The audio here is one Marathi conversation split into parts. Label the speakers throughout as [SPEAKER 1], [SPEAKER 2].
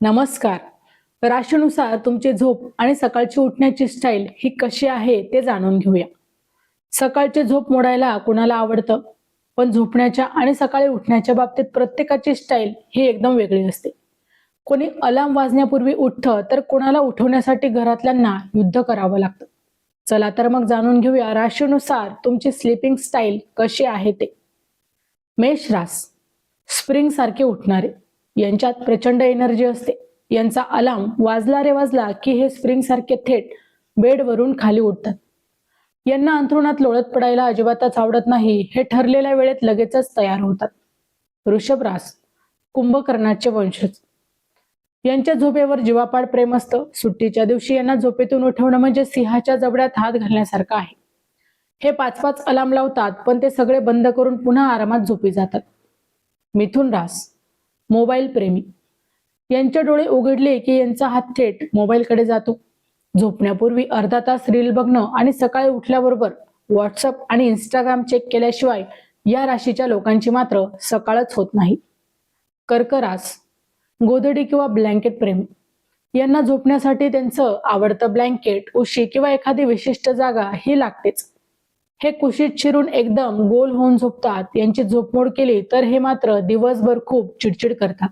[SPEAKER 1] नमस्कार. राशीनुसार तुमची झोप आणि सकाळची उठण्याची स्टाईल ही कशी आहे ते जाणून घेऊया. सकाळची झोप मोडायला कुणाला आवडतं, पण झोपण्याच्या आणि सकाळी उठण्याच्या बाबतीत प्रत्येकाची स्टाईल ही एकदम वेगळी असते. कोणी अलार्म वाजण्यापूर्वी उठतं, तर कोणाला उठवण्यासाठी घरातल्यांना युद्ध करावं लागतं. चला तर मग जाणून घेऊया राशीनुसार तुमची स्लीपिंग स्टाईल कशी आहे ते. मेष रास, स्प्रिंग सारखे उठणारे, यांच्यात प्रचंड एनर्जी असते. यांचा अलार्म वाजला रे वाजला की हे स्प्रिंग सारखे थेट बेडवरून खाली उठतात. यांना अंथरुणात लोळत पडायला अजिबातच आवडत नाही. हे ठरलेल्या वेळेत लगेचच तयार होतात. वृषभ रास, कुंभकर्णाचे वंशज, यांच्या झोपेवर जीवापाड प्रेम असतं. सुट्टीच्या दिवशी यांना झोपेतून उठवणं म्हणजे सिंहाच्या जबड्यात हात घालण्यासारखं आहे. हे 5-5 अलार्म लावतात, पण ते सगळे बंद करून पुन्हा आरामात झोपी जातात. मिथुन रास, मोबाईल प्रेमी, यांचे डोळे उघडले की यांचा हात थेट मोबाईलकडे जातो. झोपण्यापूर्वी अर्धा तास रील बघणं आणि सकाळी उठल्याबरोबर व्हॉट्सअप आणि इंस्टाग्राम चेक केल्याशिवाय या राशीच्या लोकांची मात्र सकाळच होत नाही. कर्क रास, गोधडी किंवा ब्लँकेट प्रेमी, यांना झोपण्यासाठी त्यांचं आवडतं ब्लँकेट, उशी किंवा एखादी विशिष्ट जागा ही लागतेच. हे कुशीत शिरून एकदम गोल होऊन झोपतात. यांची झोपमोड केली तर हे मात्र दिवसभर खूप चिडचिड करतात.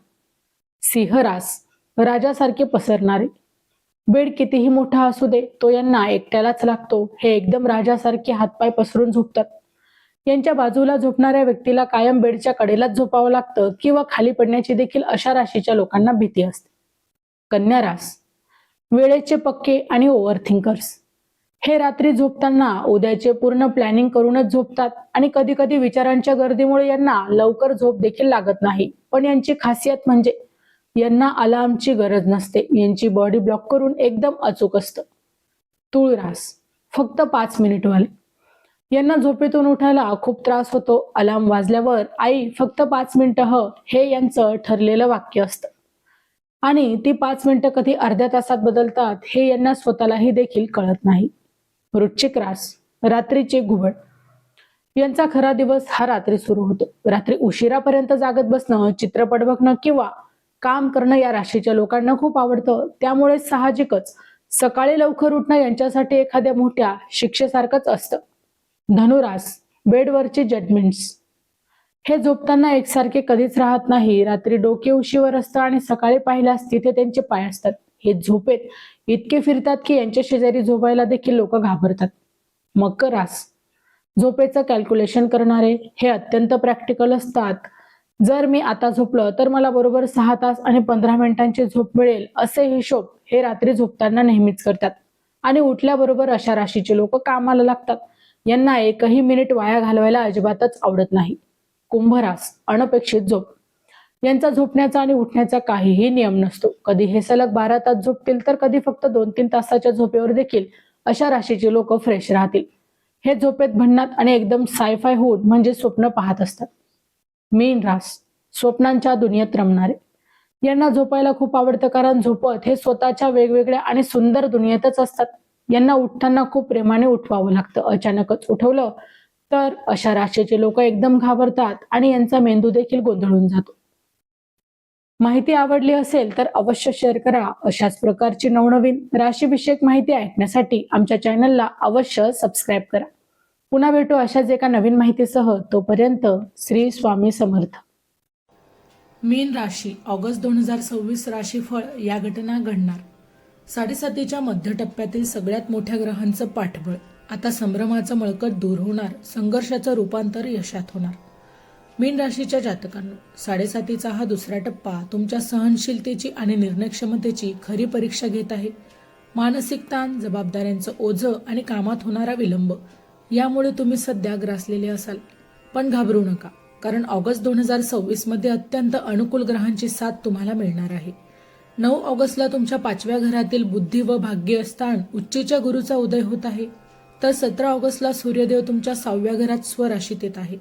[SPEAKER 1] सिंह रास, राजासारखे पसरणारे, बेड कितीही मोठा असू दे तो यांना एकट्यालाच लागतो. हे एकदम राजासारखे हातपाय पसरून झोपतात. यांच्या बाजूला झोपणाऱ्या व्यक्तीला कायम बेडच्या कडेलाच झोपावं लागतं किंवा खाली पडण्याची देखील अशा राशीच्या लोकांना भीती असते. कन्या रास, वेळेचे पक्के आणि ओव्हर थिंकर्स, हे रात्री झोपताना उद्याचे पूर्ण प्लॅनिंग करूनच झोपतात आणि कधी कधी विचारांच्या गर्दीमुळे यांना लवकर झोप देखील लागत नाही. पण यांची खासियत म्हणजे यांना अलार्मची गरज नसते. यांची बॉडी ब्लॉक करून एकदम अचूक असतं. तुळ रास, फक्त 5 मिनिट वाले, यांना झोपेतून उठायला खूप त्रास होतो. अलार्म वाजल्यावर आई फक्त 5 मिनिटं हे यांचं ठरलेलं वाक्य असतं आणि ती 5 मिनिटं कधी अर्ध्या तासात बदलतात हे यांना स्वतःलाही देखील कळत नाही. वृश्चिक रास, रात्रीचे घुबड, यांचा खरा दिवस हा रात्री सुरू होतो. रात्री उशिरापर्यंत जागत बसणं, चित्रपट बघणं किंवा काम करणं या राशीच्या लोकांना खूप आवडतं. त्यामुळे साहजिकच सकाळी लवकर उठणं यांच्यासाठी एखाद्या मोठ्या शिक्षेसारखंच असतं. धनुरास, बेडवरचे जजमेंट्स, हे झोपताना एकसारखे कधीच राहत नाही. रात्री डोके उशीवर असतं आणि सकाळी पाहिल्यास तिथे त्यांचे पाय असतात. हे झोपेत इतके फिरतात की यांच्या शेजारी झोपायला देखील लोक घाबरतात. मकर रास, झोपेचं कॅल्क्युलेशन करणारे, हे अत्यंत प्रॅक्टिकल असतात. जर मी आता झोपलं तर मला बरोबर 6 तास आणि 15 मिनिटांची झोप मिळेल असे हिशोब हे रात्री झोपताना नेहमीच करतात आणि उठल्याबरोबर अशा राशीचे लोक कामाला लागतात. यांना एकही मिनिट वाया घालवायला अजिबातच आवडत नाही. कुंभ रास, अनपेक्षित झोप, यांचा झोपण्याचा आणि उठण्याचा काहीही नियम नसतो. कधी हे सलग 12 तास झोपतील तर कधी फक्त 2-3 तासाच्या झोपेवर देखील अशा राशीचे लोक फ्रेश राहतील. हे झोपेत भन्नाट आणि एकदम सायफाय हुड म्हणजे स्वप्न पाहत असतात. मीन रास, स्वप्नांच्या दुनियेत रमणारे, यांना झोपायला खूप आवडतं कारण झोपत हे स्वतःच्या वेगवेगळ्या आणि सुंदर दुनियेतच असतात. यांना उठताना खूप प्रेमाने उठवावं लागतं. अचानकच उठवलं तर अशा राशीचे लोक एकदम घाबरतात आणि यांचा मेंदू देखील गोंधळून जातो. माहिती आवडली असेल तर अवश्य शेअर करा. अशाच प्रकारची नवनवीन राशीविषयक माहिती ऐकण्यासाठी आमच्या चॅनलला अवश्य सबस्क्राईब करा. पुन्हा भेटू अशाच एका नवीन माहितीसह. तोपर्यंत श्री स्वामी समर्थ. मीन राशी, ऑगस्ट 2026 राशीफळ. या घटना घडणार. 7.5च्या मध्य टप्प्यातील सगळ्यात मोठ्या ग्रहांचं पाठबळ. आता संभ्रमाचं मळकट दूर होणार, संघर्षाचं रूपांतर यशात होणार. मीन राशीच्या जातकांनो, 7.5चा हा दुसरा टप्पा तुमच्या सहनशीलतेची आणि निर्णयक्षमतेची खरी परीक्षा घेत आहे. मानसिक ताण, जबाबदाऱ्यांचं ओझं आणि कामात होणारा विलंब यामुळे तुम्ही सध्या ग्रासलेले असाल. पण घाबरू नका, कारण ऑगस्ट 2026 मध्ये अत्यंत अनुकूल ग्रहांची साथ तुम्हाला मिळणार आहे. 9 ऑगस्टला तुमच्या 5व्या घरातील बुद्धी व भाग्य स्थान उच्चीच्या गुरुचा उदय होत आहे. तर 17 ऑगस्टला सूर्यदेव तुमच्या 6व्या घरात स्वराशीत येत आहे.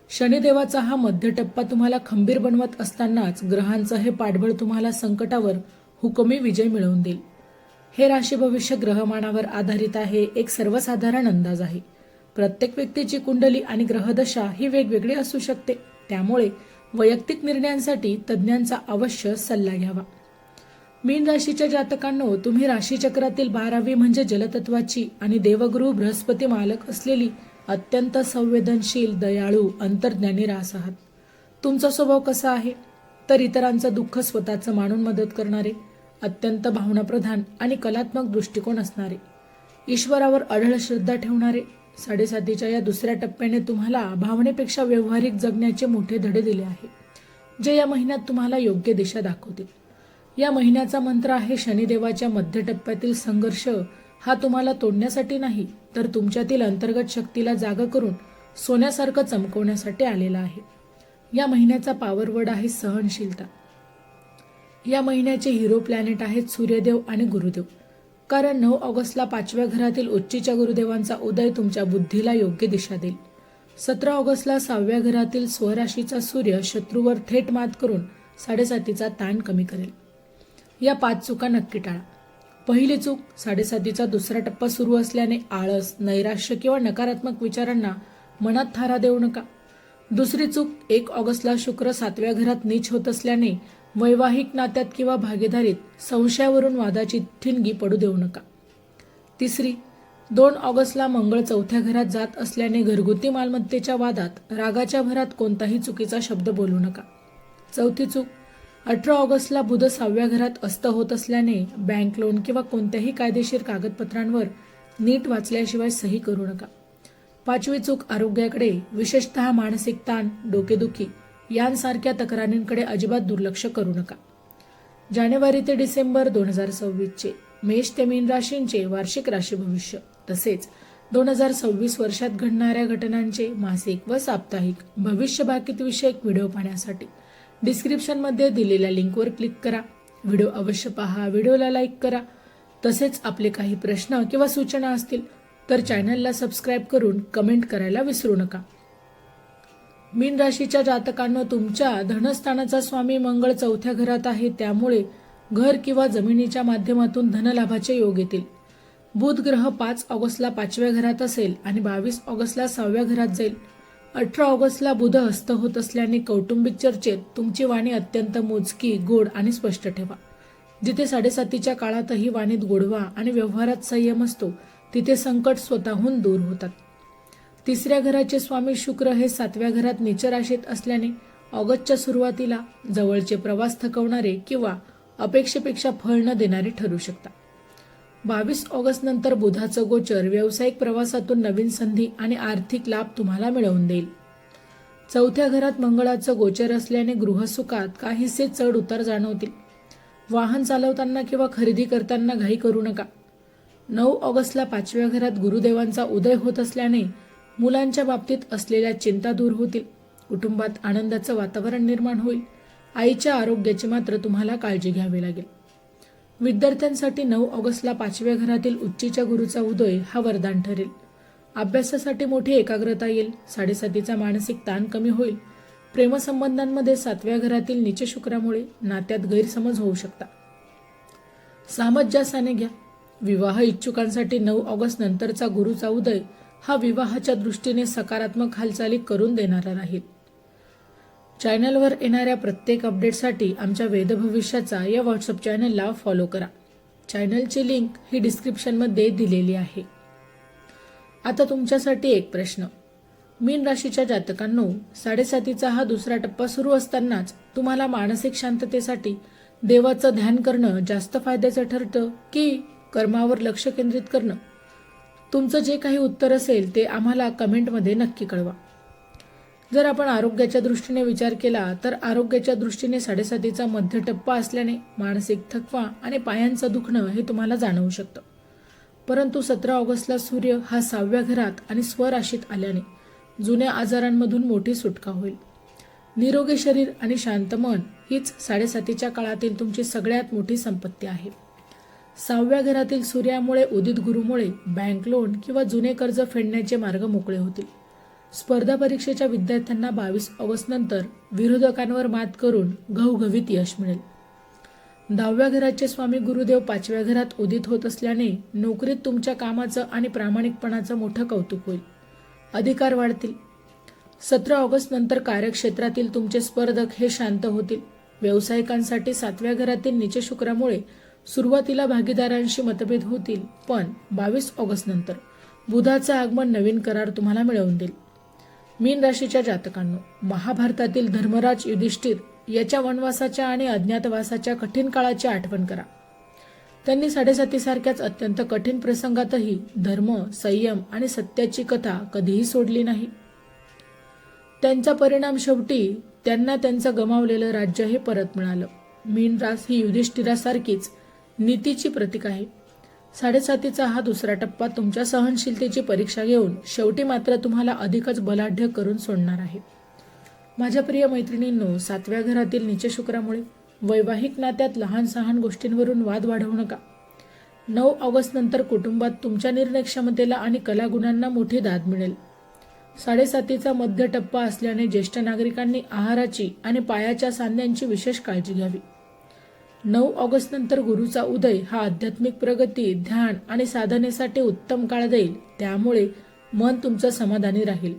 [SPEAKER 1] शनिदेवाचा हा मध्य टप्पा तुम्हाला खंबीर बनवत असतानाच ग्रहांचं हे पाठबळ तुम्हाला संकटावर हुकमी विजय मिळवून देईल. हे राशी भविष्य ग्रहमानावर आधारित आहे. एक सर्वसाधारण अंदाज आहे. प्रत्येक व्यक्तीची कुंडली आणि ग्रहदशा ही वेगवेगळी असू शकते. त्यामुळे वैयक्तिक निर्णयांसाठी तज्ज्ञांचा अवश्य सल्ला घ्यावा. मीन राशीच्या जातकांनो, तुम्ही राशीचक्रातील 12वी म्हणजे जलतत्वाची आणि देवगुरु बृहस्पती मालक असलेली अत्यंत संवेदनशील, दयाळू, अंतर्ज्ञानी रास आहात. तुमचा स्वभाव कसा आहे? तर इतरांचं दुःख स्वतःचं मानून मदत करणारे, अत्यंत भावनाप्रधान आणि कलात्मक दृष्टिकोन असणारे, ईश्वरावर अढळ श्रद्धा ठेवणारे. 7.5च्या या दुसऱ्या टप्प्याने तुम्हाला भावनेपेक्षा व्यावहारिक जगण्याचे मोठे धडे दिले आहे, जे या महिन्यात तुम्हाला योग्य दिशा दाखवतील. या महिन्याचा मंत्र आहे शनिदेवाच्या मध्य टप्प्यातील संघर्ष हा तुम्हाला तोडण्यासाठी नाही, तर तुमच्यातील अंतर्गत शक्तीला जागा करून सोन्यासारखं चमकवण्यासाठी आलेला आहे. या महिन्याचा पॉवर वर्ड आहे सहनशीलता. या महिन्याचे हिरो प्लॅनेट आहेत सूर्यदेव आणि गुरुदेव, कारण 9 ऑगस्टला 5व्या घरातील उच्चीच्या गुरुदेवांचा उदय तुमच्या बुद्धीला योग्य दिशा देईल. 17 ऑगस्टला 6व्या घरातील स्वराशीचा सूर्य शत्रूवर थेट मात करून 7.5चा ताण कमी करेल. या 5 चुका नक्की टाळा. पहिली चूक, 7.5चा दुसरा टप्पा सुरू असल्याने आळस, नैराश्य किंवा नकारात्मक विचारांना मनात थारा देऊ नका. दुसरी चूक, 1 ऑगस्टला शुक्र 7व्या घरात नीच होत असल्याने वैवाहिक नात्यात किंवा भागीदारीत संशयावरून वादाची ठिणगी पडू देऊ नका. तिसरी, 2 ऑगस्टला मंगळ 4थ्या घरात जात असल्याने घरगुती मालमत्तेच्या वादात रागाच्या भरात कोणताही चुकीचा शब्द बोलू नका. चौथी चूक, 18 ऑगस्टला बुध 6व्या घरात अस्त होत असल्याने बँक लोन किंवा कोणत्याही कायदेशीर कागदपत्रांवर नीट वाचल्याशिवाय सही करू नका. 5वी चूक, आरोग्याकडे विशेषतः मानसिक ताण, डोकेदुखी यांसारख्या तक्रारींकडे अजिबात दुर्लक्ष करू नका. जानेवारी ते डिसेंबर 2026चे मेष ते मीन राशींचे वार्षिक राशी भविष्य तसेच 2026 वर्षात घडणाऱ्या घटनांचे मासिक व साप्ताहिक भविष्य भाकीत विषयक व्हिडिओ पाहण्यासाठी डिस्क्रिप्शनमध्ये दिलेल्या लिंकवर क्लिक करा. व्हिडिओ अवश्य पहा, व्हिडिओला लाईक करा. तसेच आपले काही प्रश्न किंवा सूचना असतील तर चॅनलला सबस्क्राईब करून कमेंट करायला विसरू नका. मीन राशीच्या जातकांना तुमच्या धनस्थानाचा स्वामी मंगळ 4थ्या घरात आहे, त्यामुळे घर किंवा जमिनीच्या माध्यमातून धनलाभाचे योग येतील. बुध ग्रह 5 ऑगस्टला 5व्या घरात असेल आणि 22 ऑगस्टला 6व्या घरात जाईल. 18 ऑगस्टला बुध हस्त होत असल्याने कौटुंबिक चर्चेत तुमची वाणी अत्यंत मोजकी, गोड आणि स्पष्ट ठेवा. जिथे 7.5च्या काळातही वाणीत गोडवा आणि व्यवहारात संयम असतो, तिथे संकट स्वतःहून दूर होतात. 3ऱ्या घराचे स्वामी शुक्र हे 7व्या घरात नीच राशीत असल्याने ऑगस्टच्या सुरुवातीला जवळचे प्रवास थकवणारे किंवा अपेक्षेपेक्षा फळ न देणारे ठरू शकतात. 22 ऑगस्ट नंतर बुधाचं गोचर व्यावसायिक प्रवासातून नवीन संधी आणि आर्थिक लाभ तुम्हाला मिळवून देईल. 4थ्या घरात मंगळाचं गोचर असल्याने गृहसुखात काहीसे चढ उतार जाणवतील. वाहन चालवताना किंवा खरेदी करताना घाई करू नका. 9 ऑगस्टला 5व्या घरात गुरुदेवांचा उदय होत असल्याने मुलांच्या बाबतीत असलेल्या चिंता दूर होतील. कुटुंबात आनंदाचं वातावरण निर्माण होईल. आईच्या आरोग्याची मात्र तुम्हाला काळजी घ्यावी लागेल. विद्यार्थ्यांसाठी 9 ऑगस्टला 5व्या घरातील उच्चीच्या गुरुचा उदय हा वरदान ठरेल. अभ्यासासाठी मोठी एकाग्रता येईल. 7.5चा मानसिक ताण कमी होईल. प्रेमसंबंधांमध्ये 7व्या घरातील नीच शुक्रामुळे नात्यात गैरसमज होऊ शकतात. सामंजस्याने घ्या. विवाह इच्छुकांसाठी 9 ऑगस्ट नंतरचा गुरुचा उदय हा विवाहाच्या दृष्टीने सकारात्मक हालचाली करून देणारा राहील. चॅनलवर येणाऱ्या प्रत्येक अपडेटसाठी आमच्या वेदभविष्याचा या व्हॉट्सअप चॅनलला फॉलो करा. चॅनलची लिंक ही डिस्क्रिप्शनमध्ये दिलेली आहे. आता तुमच्यासाठी एक प्रश्न. मीन राशीच्या जातकांनो, 7.5चा हा दुसरा टप्पा सुरू असतानाच तुम्हाला मानसिक शांततेसाठी देवाचं ध्यान करणं जास्त फायद्याचं ठरतं की कर्मावर लक्ष केंद्रित करणं? तुमचं जे काही उत्तर असेल ते आम्हाला कमेंटमध्ये नक्की कळवा. जर आपण आरोग्याच्या दृष्टीने विचार केला तर आरोग्याच्या दृष्टीने 7.5चा मध्य टप्पा असल्याने मानसिक थकवा आणि पायांचं दुखणं हे तुम्हाला जाणवू शकतं. परंतु 17 ऑगस्टला सूर्य हा 6व्या घरात आणि स्वराशीत आल्याने जुन्या आजारांमधून मोठी सुटका होईल. निरोगी शरीर आणि शांत मन हीच 7.5च्या काळातील तुमची सगळ्यात मोठी संपत्ती आहे. 6व्या घरातील सूर्यामुळे उदित गुरुमुळे बँक लोन किंवा जुने कर्ज फेडण्याचे मार्ग मोकळे होतील. स्पर्धा परीक्षेच्या विद्यार्थ्यांना 22 ऑगस्ट नंतर विरोधकांवर मात करून घवघवीत यश मिळेल. 10व्या घराचे स्वामी गुरुदेव 5व्या घरात उदित होत असल्याने नोकरीत तुमच्या कामाचं आणि प्रामाणिकपणाचं मोठं कौतुक होईल. अधिकार वाढतील. 17 ऑगस्ट नंतर कार्यक्षेत्रातील तुमचे स्पर्धक हे शांत होतील. व्यावसायिकांसाठी 7व्या घरातील नीच शुक्रामुळे सुरुवातीला भागीदारांशी मतभेद होतील, पण 22 ऑगस्ट नंतर बुधाचं आगमन नवीन करार तुम्हाला मिळवून देईल. मीन राशीच्या जातकांनो, महाभारतातील धर्मराज युधिष्ठिर याच्या वनवासाच्या आणि अज्ञातवासाच्या कठीण काळाची आठवण करा. त्यांनी 7.5 सारख्याच अत्यंत कठीण प्रसंगातही धर्म, संयम आणि सत्याची कथा कधीही सोडली नाही. त्यांचा परिणाम शेवटी त्यांना त्यांचं गमावलेलं राज्य हे परत मिळालं. मीन रास ही युधिष्ठिरासारखीच नीतीची प्रतीक आहे. 7.5चा हा दुसरा टप्पा तुमच्या सहनशीलतेची परीक्षा घेऊन शेवटी मात्र तुम्हाला अधिकच बलाढ्य करून सोडणार आहे. माझ्या प्रिय मैत्रिणींनो, 7व्या घरातील नीच शुक्रामुळे वैवाहिक नात्यात लहान सहान गोष्टींवरून वाद वाढवू नका. 9 ऑगस्ट नंतर कुटुंबात तुमच्या निर्णय क्षमतेला आणि कलागुणांना मोठी दाद मिळेल. 7.5चा मध्य टप्पा असल्याने ज्येष्ठ नागरिकांनी आहाराची आणि पायाच्या सांध्यांची विशेष काळजी घ्यावी. 9 ऑगस्ट नंतर गुरुचा उदय हा आध्यात्मिक प्रगती, ध्यान आणि साधनेसाठी उत्तम काळ देईल, त्यामुळे मन तुमचं समाधानी राहील.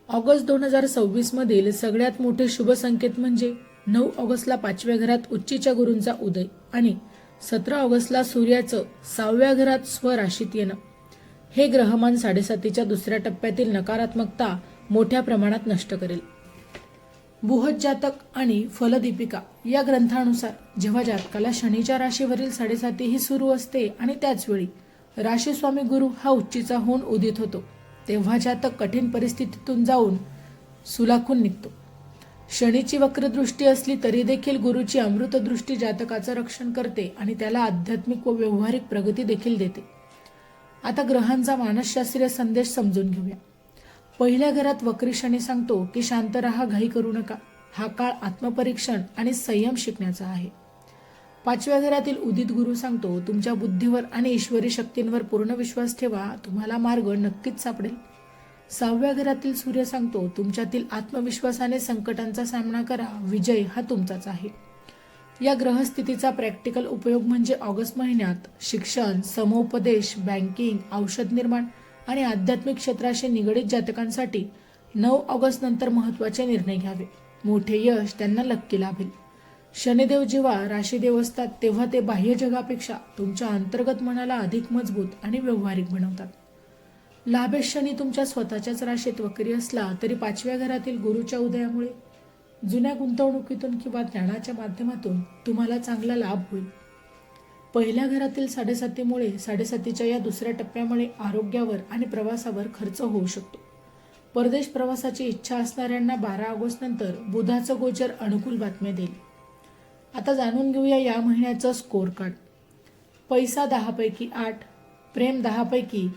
[SPEAKER 1] ऑगस्ट 2026 मधील सगळ्यात मोठे शुभ संकेत म्हणजे 9 ऑगस्टला 5व्या घरात उच्चीच्या गुरूंचा उदय आणि 17 ऑगस्टला सूर्याचं 6व्या घरात स्वराशीत येणं. हे ग्रहमान 7.5च्या दुसऱ्या टप्प्यातील नकारात्मकता मोठ्या प्रमाणात नष्ट करेल. बृहत जातक आणि फलदीपिका या ग्रंथानुसार जेव्हा जातकाला शनीच्या राशीवरील 7.5 ही सुरू असते आणि त्याच वेळी राशीस्वामी गुरु हा उच्चीचा होऊन उदित होतो, तेव्हा जातक कठीण परिस्थितीतून जाऊन सुलाखून निघतो. शनीची वक्रदृष्टी असली तरी देखील गुरुची अमृतदृष्टी जातकाचं रक्षण करते आणि त्याला आध्यात्मिक व व्यावहारिक प्रगती देखील देते. आता ग्रहांचा मानसशास्त्रीय संदेश समजून घेऊया. पहिल्या घरात वक्री शनी सांगतो की शांत राहा, घाई करू नका. हा काळ आत्मपरीक्षण आणि संयम शिकण्याचा आहे. 5व्या घरातील उदित गुरु सांगतो तुमच्या बुद्धीवर आणि ईश्वरी शक्तींवर पूर्ण विश्वास ठेवा, तुम्हाला मार्ग नक्कीच सापडेल. 6व्या घरातील सूर्य सांगतो तुमच्यातील आत्मविश्वासाने संकटांचा सामना करा, विजय हा तुमचाच आहे. या ग्रहस्थितीचा प्रॅक्टिकल उपयोग म्हणजे ऑगस्ट महिन्यात शिक्षण, समोपदेश, बँकिंग, औषध निर्माण आणि आध्यात्मिक क्षेत्राशी निगडित जातकांसाठी 9 ऑगस्ट नंतर महत्त्वाचे निर्णय घ्यावे. मोठे यश त्यांना नक्की लाभेल. शनिदेव जेव्हा राशीदेव असतात तेव्हा ते बाह्य जगापेक्षा तुमच्या अंतर्गत मनाला अधिक मजबूत आणि व्यावहारिक बनवतात. लाभेश शनी तुमच्या स्वतःच्याच राशीत वक्री असला तरी 5व्या घरातील गुरुच्या उदयामुळे जुन्या गुंतवणुकीतून किंवा ज्ञानाच्या माध्यमातून तुम्हाला चांगला लाभ होईल. पहिल्या घरातील 7.5मुळे 7.5च्या या दुसऱ्या टप्प्यामुळे आरोग्यावर आणि प्रवासावर खर्च होऊ शकतो. परदेश प्रवासाची इच्छा असणाऱ्यांना 12 ऑगस्ट नंतर बुधाचं गोचर अनुकूल बातम्या देईल. आता जाणून घेऊया या महिन्याचं स्कोर कार्ड. पैसा 10 पैकी 8, प्रेम 10 पैकी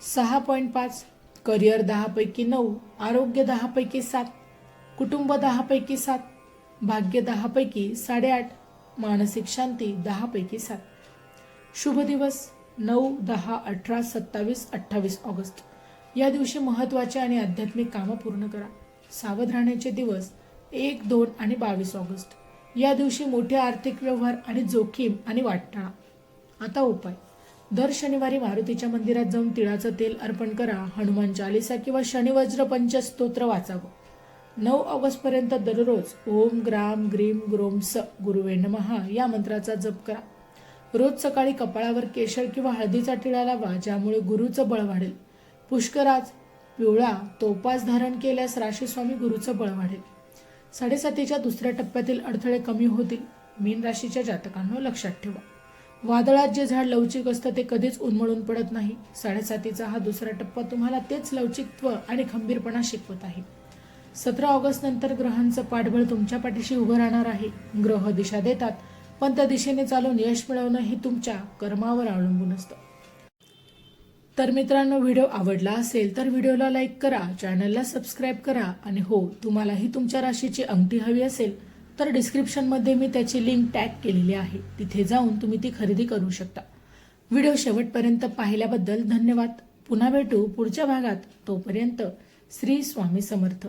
[SPEAKER 1] 6.5, करिअर 10 पैकी 9, आरोग्य 10 पैकी 7, कुटुंब 10 पैकी 7, भाग्य 10 पैकी 8.5, मानसिक शांती 10 पैकी 7. शुभ दिवस 9, 10, 18, 27, 28 ऑगस्ट. या दिवशी महत्त्वाचे आणि आध्यात्मिक कामं पूर्ण करा. सावध राहण्याचे दिवस 1, 2 आणि 22 ऑगस्ट. या दिवशी मोठे आर्थिक व्यवहार आणि जोखीम आणि वाटाळा. आता उपाय. दर शनिवारी मारुतीच्या मंदिरात जाऊन तिळाचं तेल अर्पण करा. हनुमान चालीसा किंवा शनिवज्र पंचस्तोत्र वाचावं. 9 ऑगस्ट पर्यंत दररोज ओम ग्राम ग्रीम ग्रोम स गुरुवे नमः या मंत्राचा जप करा. रोज सकाळी कपाळावर केशर किंवा हळदीचा टिळा लावा, ज्यामुळे गुरुचं बळ वाढेल. पुष्कराज पिवळा तोपास धारण केल्यास राशीस्वामी गुरुचं बळ वाढेल. 7.5च्या दुसऱ्या टप्प्यातील अडथळे कमी होतील. मीन राशीच्या जातकांनो लक्षात ठेवा, वादळात जे झाड लवचिक असतं ते कधीच उन्मळून पडत नाही. 7.5चा हा दुसरा टप्पा तुम्हाला तेच लवचिकत्व आणि खंबीरपणा शिकवत आहे. 17 ऑगस्ट नंतर ग्रहांचं पाठबळ तुमच्या पाठीशी उभं राहणार आहे. ग्रह दिशा देतात, पण त्या दिशेने चालून यश मिळवणं हे तुमच्या कर्मावर अवलंबून असतं. तर मित्रांनो, व्हिडिओ आवडला असेल तर व्हिडिओला लाईक करा, चॅनलला सबस्क्राईब करा आणि हो, तुम्हालाही तुमच्या राशीची अंगठी हवी असेल तर डिस्क्रिप्शनमध्ये मी त्याची लिंक टॅग केलेली आहे, तिथे जाऊन तुम्ही ती खरेदी करू शकता. व्हिडिओ शेवटपर्यंत पाहिल्याबद्दल धन्यवाद. पुन्हा भेटू पुढच्या भागात. तोपर्यंत श्री स्वामी समर्थ.